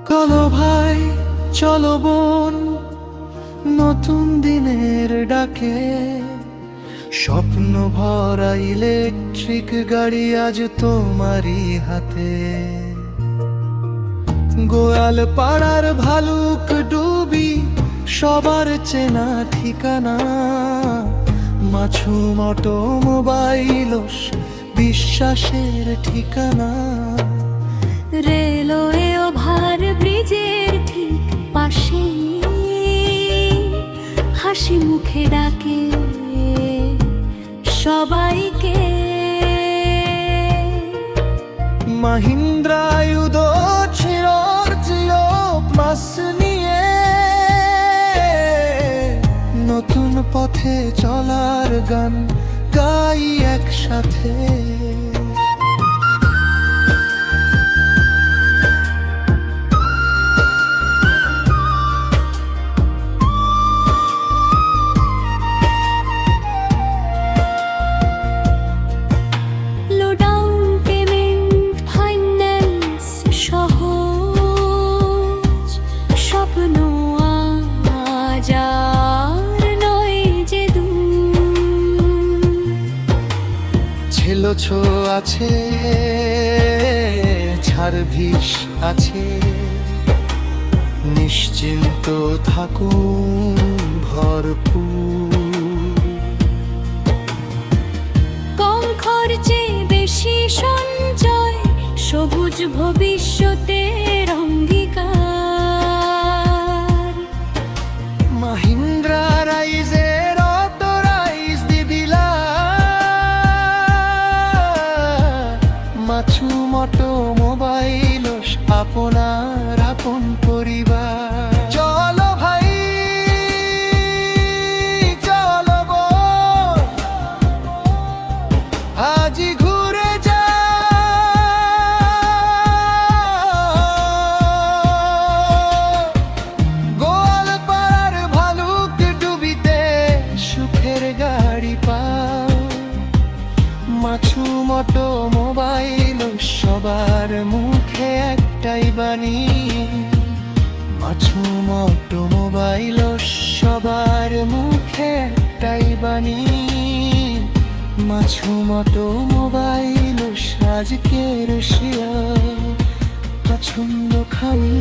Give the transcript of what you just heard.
চলো ভাই চলো বোন, নতুন দিনের ডাকে স্বপ্ন ভরা ইলেকট্রিক গাড়ি আজ তোমারই হাতে। গোয়াল পাড়ার ভালুক ডুবি সবার চেনা ঠিকানা, মাছুম অটোমোবাইল বিশ্বাসের ঠিকানা। রেলওয়ে ওভার ব্রিজের ঠিক পাশে হাসি মুখে ডাকে সবাইকে। মাহিন্দ্রা ইউদো চিরর জিও প্লাস নিয়ে নতুন পথে চলার গান গাই একসাথে। ছো আছে ছাড়ভিস আছে, নিশ্চিন্ত থাকুন ভরপুর। কম খরচে বেশি সঞ্চয়, সবুজ ভবিষ্যতের অঙ্গীকার। মাহিন্দ্রা রাইজের অথরাইজ দিদিলা, মাছুম অটোমোবাইল আপনার আপন পরিবার। চলো ভাই চলো বোন, আজই ঘুরে যা গোয়াল পাড়ার ভালুক ডুবিতে সুখের গাড়ি পাও। মাছুম অটোমোবাইল সবার মুখে একটাই বাণী, মাছুম অটোমোবাইল সবার মুখে একটাই বাণী। মাছুম অটোমোবাইল আজকের শিয়া পছন্দ খানি।